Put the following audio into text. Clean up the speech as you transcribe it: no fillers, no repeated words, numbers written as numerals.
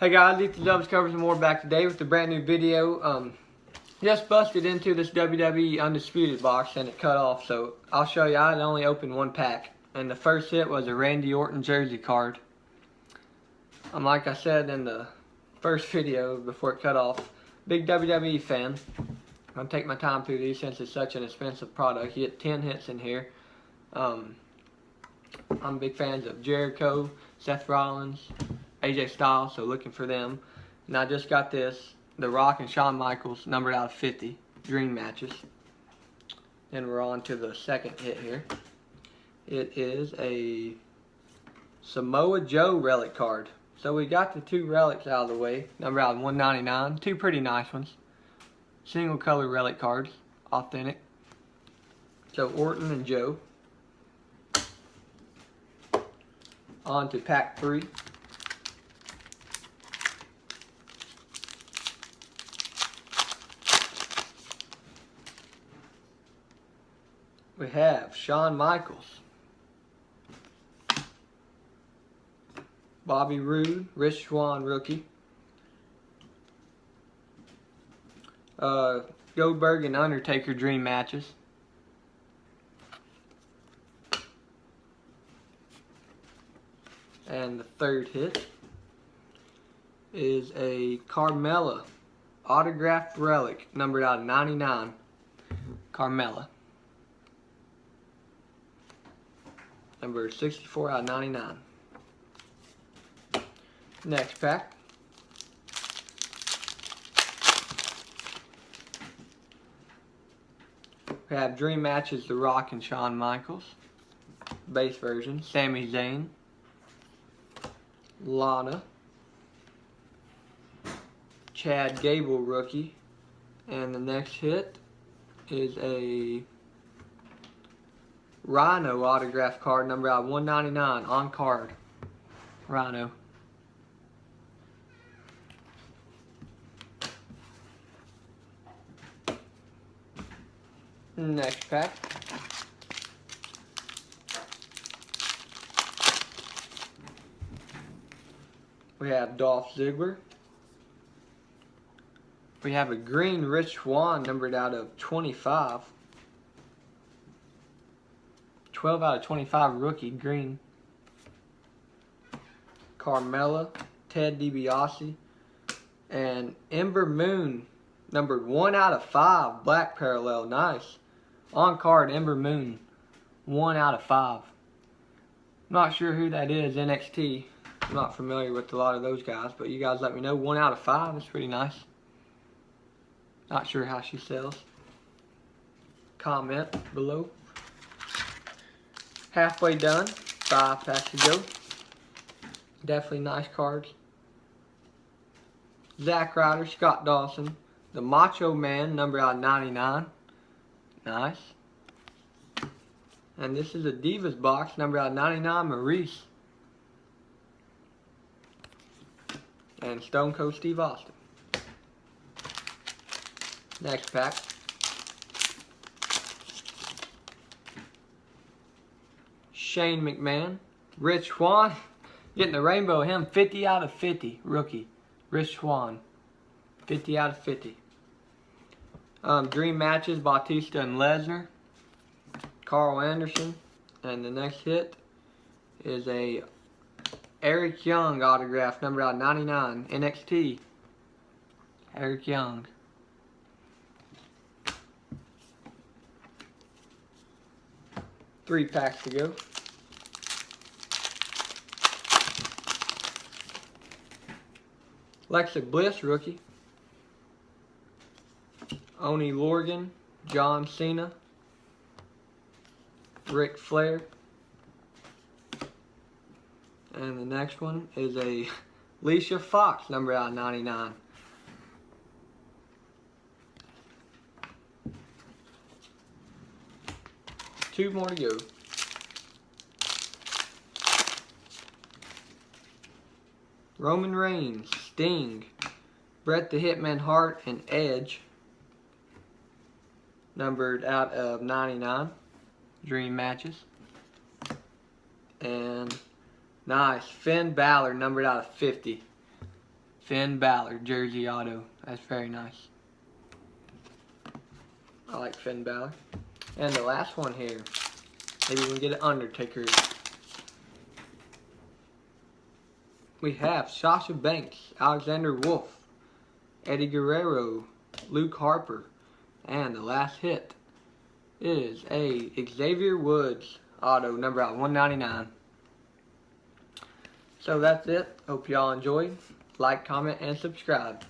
Hey guys, Ethan Dubs covers some more back today with a brand new video. Just busted into this WWE Undisputed box and it cut off, so I'll show you. I only opened one pack, and the first hit was a Randy Orton jersey card. Like I said in the first video before it cut off, big WWE fan. I'm gonna take my time through these since it's such an expensive product. You get 10 hits in here. I'm big fans of Jericho, Seth Rollins, AJ Styles, so looking for them. And I just got this, The Rock and Shawn Michaels, numbered out of 50, dream matches. Then we're on to the second hit here. It is a Samoa Joe relic card. So we got the two relics out of the way, numbered out of 199, two pretty nice ones. Single color relic cards, authentic. So Orton and Joe. On to pack 3. We have Shawn Michaels, Bobby Roode, Rich Swann rookie, Goldberg and Undertaker dream matches, and the third hit is a Carmella autographed relic numbered out of 99, Carmella. Number 64 out of 99. Next pack. We have dream matches, The Rock and Shawn Michaels. Base version, Sami Zayn, Lana, Chad Gable rookie. And the next hit is a Rhino autograph card, number out of 199, on card. Rhino. Next pack. We have Dolph Ziggler. We have a green Rich Swann, numbered out of 25. 12 out of 25 rookie, green. Carmella, Ted DiBiase, and Ember Moon, numbered 1 out of 5, black parallel, nice. On card, Ember Moon, 1 out of 5. Not sure who that is, NXT. I'm not familiar with a lot of those guys, but you guys let me know. 1 out of 5, that's pretty nice. Not sure how she sells. Comment below. Halfway done, 5 packs to go. Definitely nice cards. Zack Ryder, Scott Dawson, the Macho Man, number out of 99. Nice. And this is a Divas box, number out of 99, Maurice. And Stone Cold Steve Austin. Next pack. Shane McMahon, Rich Swann, getting the rainbow him, 50 out of 50, rookie. Rich Swann, 50 out of 50. Dream matches, Batista and Lesnar, Carl Anderson, and the next hit is a Eric Young autograph, number out of 99, NXT, Eric Young. Three packs to go. Alexa Bliss rookie. Oni Lorcan, John Cena, Ric Flair. And the next one is a Alicia Fox, number out of 99. Two more to go. Roman Reigns, Sting, Bret the Hitman Hart, and Edge. Numbered out of 99. Dream matches. And nice, Finn Balor, numbered out of 50. Finn Balor jersey auto. That's very nice. I like Finn Balor. And the last one here. Maybe we can get an Undertaker. We have Sasha Banks, Alexander Wolf, Eddie Guerrero, Luke Harper, and the last hit is a Xavier Woods auto, number out 199. So that's it. Hope y'all enjoyed. Like, comment, and subscribe.